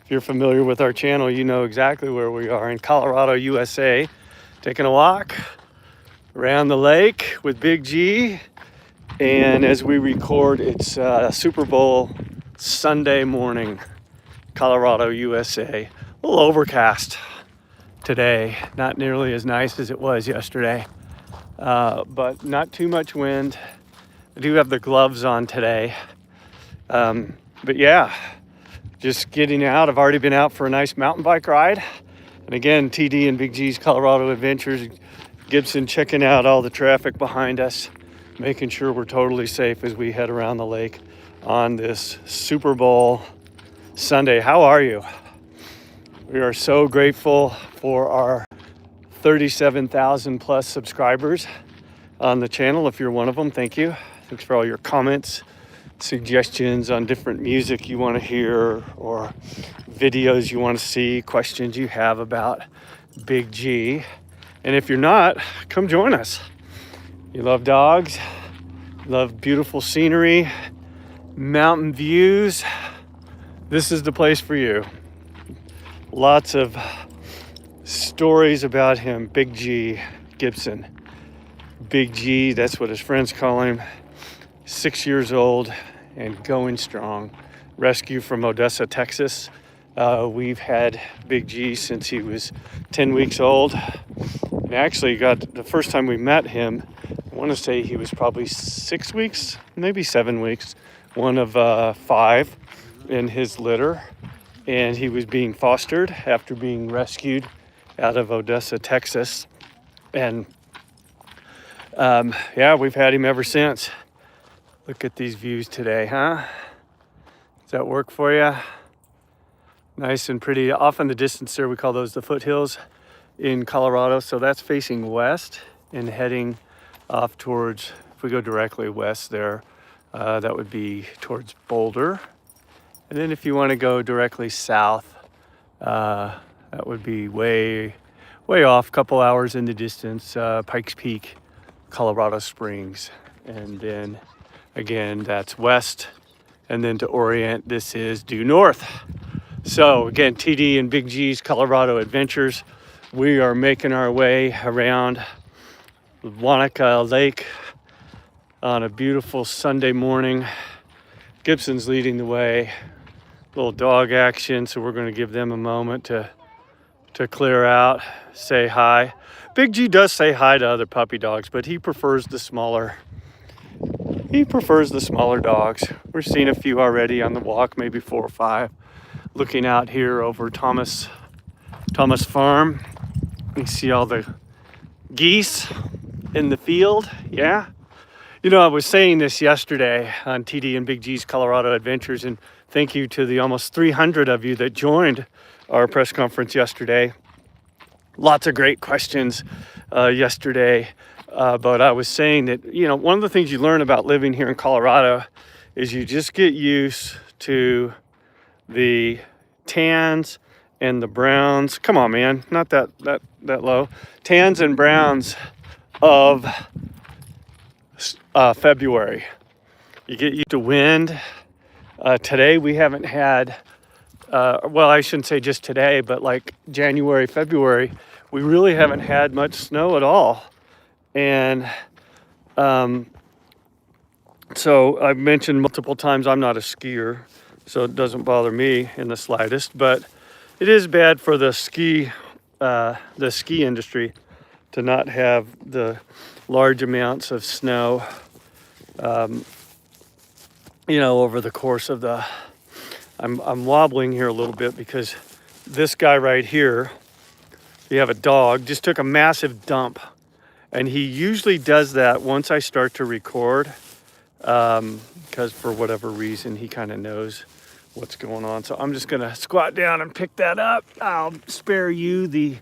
If you're familiar with our channel, you know exactly where we are in Colorado, USA, taking a walk around the lake with Big G. And as we record, it's Super Bowl Sunday morning, Colorado, USA. A little overcast today, not nearly as nice as it was yesterday, but not too much wind. I do have the gloves on today. But yeah, just getting out. I've already been out for a nice mountain bike ride. And again, TD and Big G's Colorado Adventures. Gibson checking out all the traffic behind us, making sure we're totally safe as we head around the lake on this Super Bowl Sunday. How are you? We are so grateful for our 37,000 plus subscribers on the channel. If you're one of them, thank you. Thanks for all your comments, suggestions on different music you want to hear or videos you want to see, questions you have about Big G. And if you're not, come join us. You love dogs, love beautiful scenery, mountain views, this is the place for you. Lots of stories about him, Big G Gibson. Big G, that's what his friends call him. 6 years old and going strong. Rescue from Odessa, Texas. We've had Big G since he was 10 weeks old. And actually got the first time we met him, I want to say he was probably 6 weeks, maybe 7 weeks, one of 5 in his litter. And he was being fostered after being rescued out of Odessa, Texas. And yeah, we've had him ever since. Look at these views today, huh? Does that work for you? Nice and pretty. Off in the distance there, we call those the foothills in Colorado. So that's facing west and heading off towards, if we go directly west there, that would be towards Boulder. And then if you want to go directly south, that would be way off, couple hours in the distance, Pikes Peak, Colorado Springs. And then again, that's west. And then to orient, this is due north. So again, TD and Big G's Colorado Adventures. We are making our way around Wanaka Lake on a beautiful Sunday morning. Gibson's leading the way. Little dog action, so we're going to give them a moment to clear out, say hi. Big G does say hi to other puppy dogs, but he prefers the smaller dogs. We're seeing a few already on the walk, maybe 4 or 5. Looking out here over Thomas Farm. You see all the geese in the field, yeah. You know, I was saying this yesterday on TD and Big G's Colorado Adventures, and thank you to the almost 300 of you that joined our press conference yesterday. Lots of great questions yesterday. But I was saying that, you know, one of the things you learn about living here in Colorado is you just get used to the tans and the browns. Come on, man, not that low. Tans and browns of February. You get used to wind. Today we haven't had, well, I shouldn't say just today, but like January, February, we really haven't had much snow at all. And so I've mentioned multiple times I'm not a skier, so it doesn't bother me in the slightest, but it is bad for the ski industry to not have the large amounts of snow, you know, over the course of the, I'm wobbling here a little bit because this guy right here, you have a dog, just took a massive dump. And he usually does that once I start to record, because for whatever reason, he kind of knows what's going on. So I'm just gonna squat down and pick that up. I'll spare you the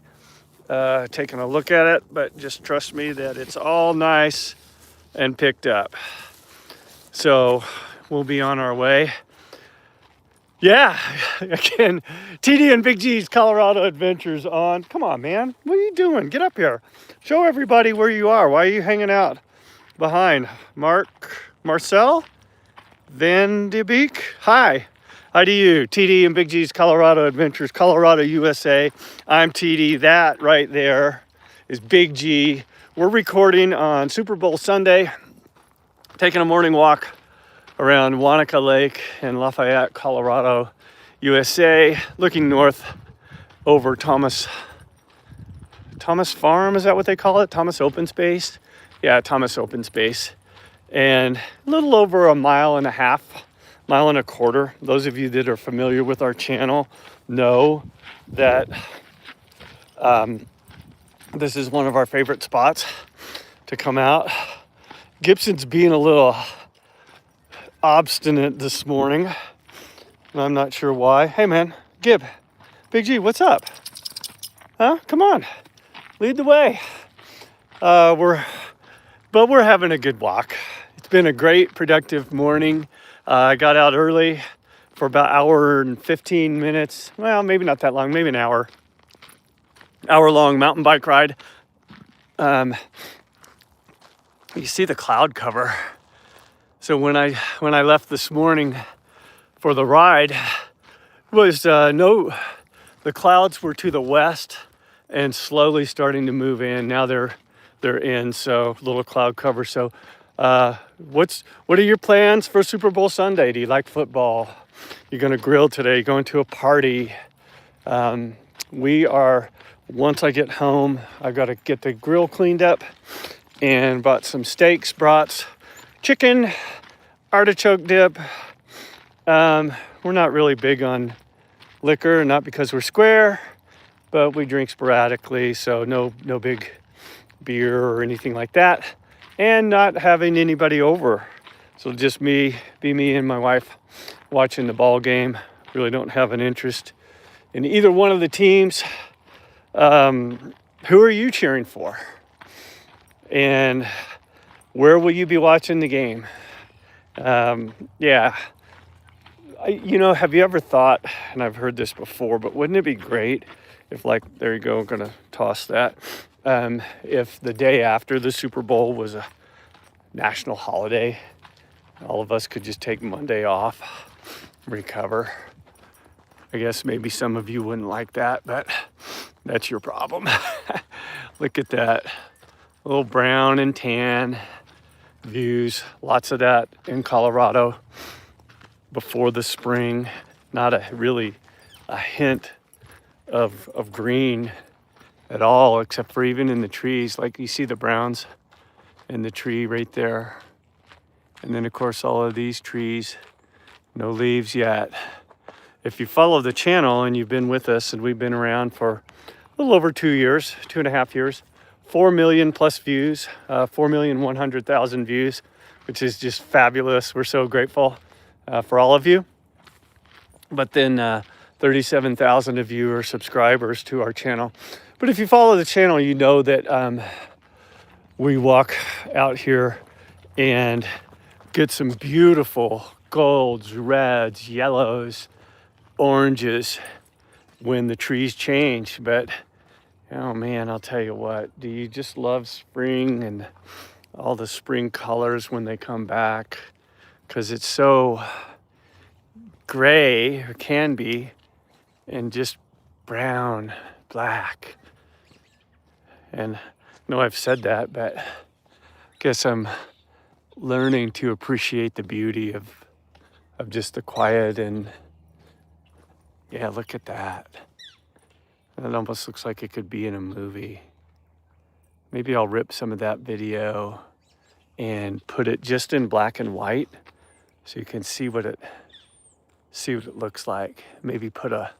taking a look at it, but just trust me that it's all nice and picked up. So we'll be on our way. Yeah, again, TD and Big G's Colorado Adventures on. Come on, man, what are you doing? Get up here. Show everybody where you are. Why are you hanging out behind? Marcel Van de Beek? Hi. Hi to you, TD and Big G's Colorado Adventures, Colorado, USA. I'm TD. That right there is Big G. We're recording on Super Bowl Sunday, taking a morning walk around Wanaka Lake in Lafayette, Colorado, USA, looking north over Thomas Farm, is that what they call it? Thomas Open Space? Yeah, Thomas Open Space. And a little over a mile and a half, mile and a quarter. Those of you that are familiar with our channel know that this is one of our favorite spots to come out. Gibson's being a little obstinate this morning, and I'm not sure why. Hey man, Gib, Big G, what's up? Huh? Come on, lead the way. We're having a good walk. It's been a great, productive morning. I got out early for about an hour and 15 minutes. Well, maybe not that long, maybe an hour. Hour-long mountain bike ride. You see the cloud cover. So when I left this morning for the ride, was the clouds were to the west and slowly starting to move in. Now they're in, so little cloud cover. So what are your plans for Super Bowl Sunday? Do you like football? You're gonna grill today, going to a party. Once I get home, I've got to get the grill cleaned up and bought some steaks, brats, chicken, artichoke dip. We're not really big on liquor, not because we're square, but we drink sporadically, so no big beer or anything like that, and not having anybody over. So just me and my wife watching the ball game. Really don't have an interest in either one of the teams. Who are you cheering for? And where will you be watching the game? Have you ever thought, and I've heard this before, but wouldn't it be great if, there you go, I'm gonna toss that, if the day after the Super Bowl was a national holiday, all of us could just take Monday off, recover. I guess maybe some of you wouldn't like that, but that's your problem. Look at that, a little brown and tan views, lots of that in Colorado before the spring. Not a hint of green at all, except for even in the trees. Like you see the browns in the tree right there. And then of course all of these trees, no leaves yet. If you follow the channel and you've been with us, and we've been around for a little over 2 years, 2.5 years, 4 million plus views, 4,100,000 views, which is just fabulous. We're so grateful for all of you. But then 37,000 of you are subscribers to our channel. But if you follow the channel, you know that we walk out here and get some beautiful golds, reds, yellows, oranges when the trees change. But oh man, I'll tell you what, do you just love spring and all the spring colors when they come back? Because it's so gray, or can be, and just brown, black. And I know I've said that, but I guess I'm learning to appreciate the beauty of just the quiet. And yeah, look at that. It almost looks like it could be in a movie. Maybe I'll rip some of that video and put it just in black and white so you can see what it looks like. Maybe put a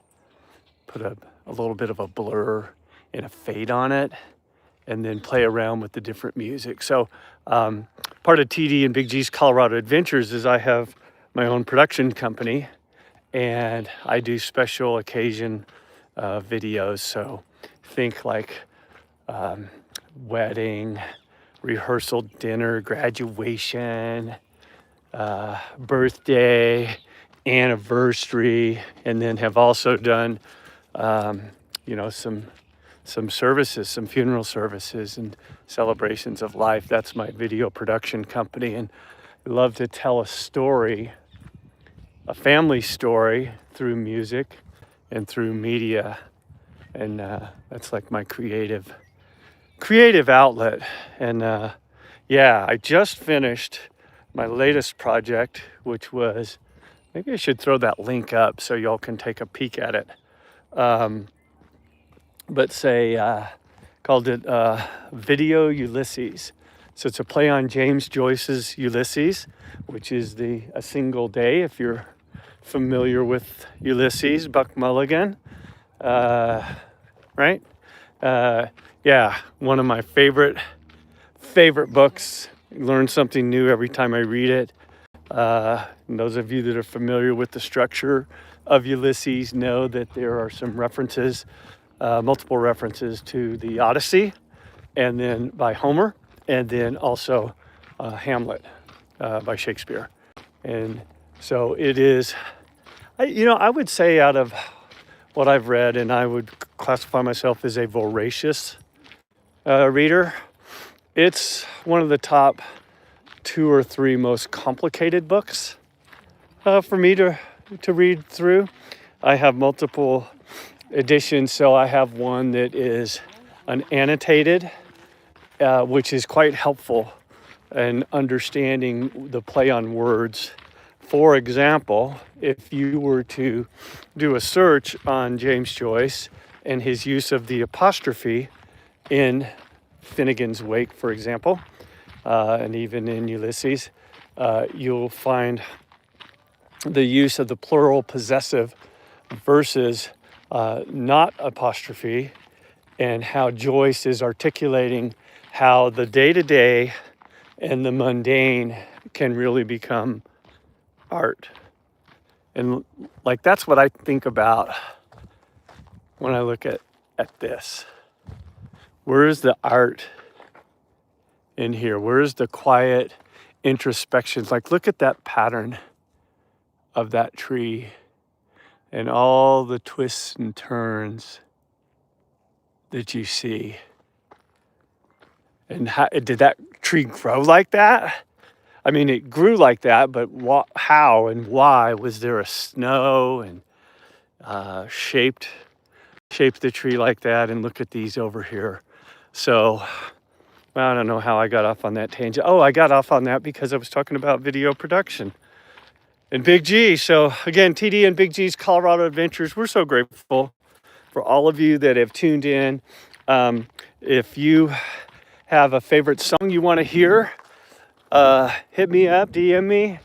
little bit of a blur and a fade on it, and then play around with the different music. So part of TD and Big G's Colorado Adventures is I have my own production company, and I do special occasion videos. So think like wedding, rehearsal dinner, graduation, birthday, anniversary, and then have also done some services, some funeral services and celebrations of life. That's my video production company, and I love to tell a story a family story through music and through media. And that's like my creative outlet. And yeah, I just finished my latest project, which was, maybe I should throw that link up so y'all can take a peek at it. But called it Video Ulysses. So it's a play on James Joyce's Ulysses, which is a single day, if you're familiar with Ulysses, Buck Mulligan, right? Yeah, one of my favorite books. Learn something new every time I read it. And those of you that are familiar with the structure of Ulysses know that there are some references, multiple references to the Odyssey, and then by Homer, and then also Hamlet by Shakespeare. And so it is, I would say, out of what I've read, and I would classify myself as a voracious reader, it's one of the top 2 or 3 most complicated books for me to read through. I have multiple editions, so I have one that is an annotated, which is quite helpful in understanding the play on words. For example, if you were to do a search on James Joyce and his use of the apostrophe in Finnegan's Wake, for example, and even in Ulysses, you'll find the use of the plural possessive versus not apostrophe, and how Joyce is articulating how the day-to-day and the mundane can really become art. And like, that's what I think about when I look at this. Where is the art in here? Where is the quiet introspection? Like, look at that pattern of that tree and all the twists and turns that you see. And how did that tree grow like that? I mean, it grew like that, but how and why? Was there a snow and shaped the tree like that? And look at these over here. So I don't know how I got off on that tangent. Oh, I got off on that because I was talking about video production and Big G. So again, TD and Big G's Colorado Adventures, we're so grateful for all of you that have tuned in. If you have a favorite song you want to hear, hit me up, DM me,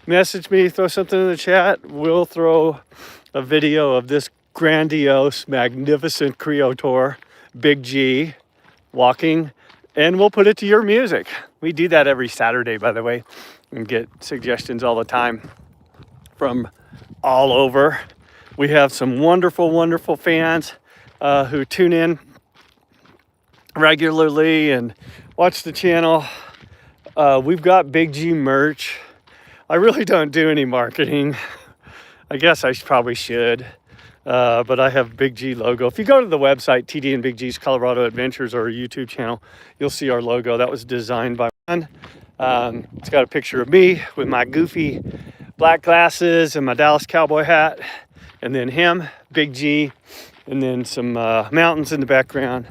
message me, throw something in the chat. We'll throw a video of this grandiose, magnificent creator, Big G, walking, and we'll put it to your music. We do that every Saturday, by the way, and get suggestions all the time from all over. We have some wonderful, wonderful fans who tune in regularly and watch the channel. We've got Big G merch. I really don't do any marketing. I guess I probably should. But I have Big G logo. If you go to the website, TD and Big G's Colorado Adventures, or our YouTube channel, you'll see our logo. That was designed by one. It's got a picture of me with my goofy black glasses and my Dallas Cowboy hat. And then him, Big G, and then some mountains in the background.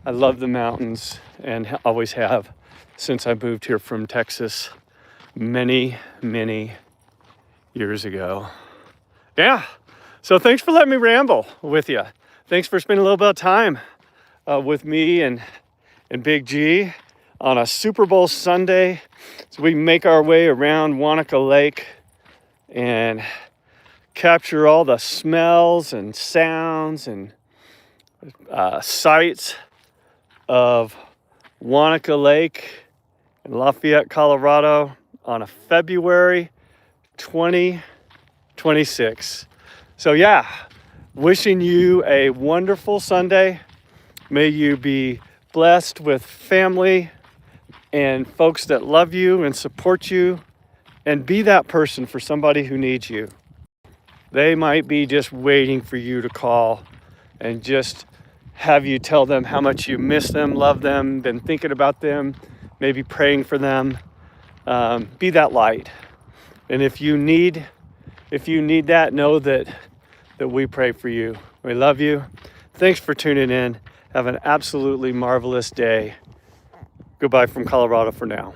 I love the mountains and always have since I moved here from Texas many, many years ago. Yeah. So thanks for letting me ramble with you. Thanks for spending a little bit of time with me and Big G on a Super Bowl Sunday. So we make our way around Wanaka Lake and capture all the smells and sounds and sights of Wanaka Lake in Lafayette, Colorado on a February 2026. So yeah, wishing you a wonderful Sunday. May you be blessed with family and folks that love you and support you, and be that person for somebody who needs you. They might be just waiting for you to call and just have you tell them how much you miss them, love them, been thinking about them, maybe praying for them. Be that light. And if you need if you need that, know that we pray for you. We love you. Thanks for tuning in. Have an absolutely marvelous day. Goodbye from Colorado for now.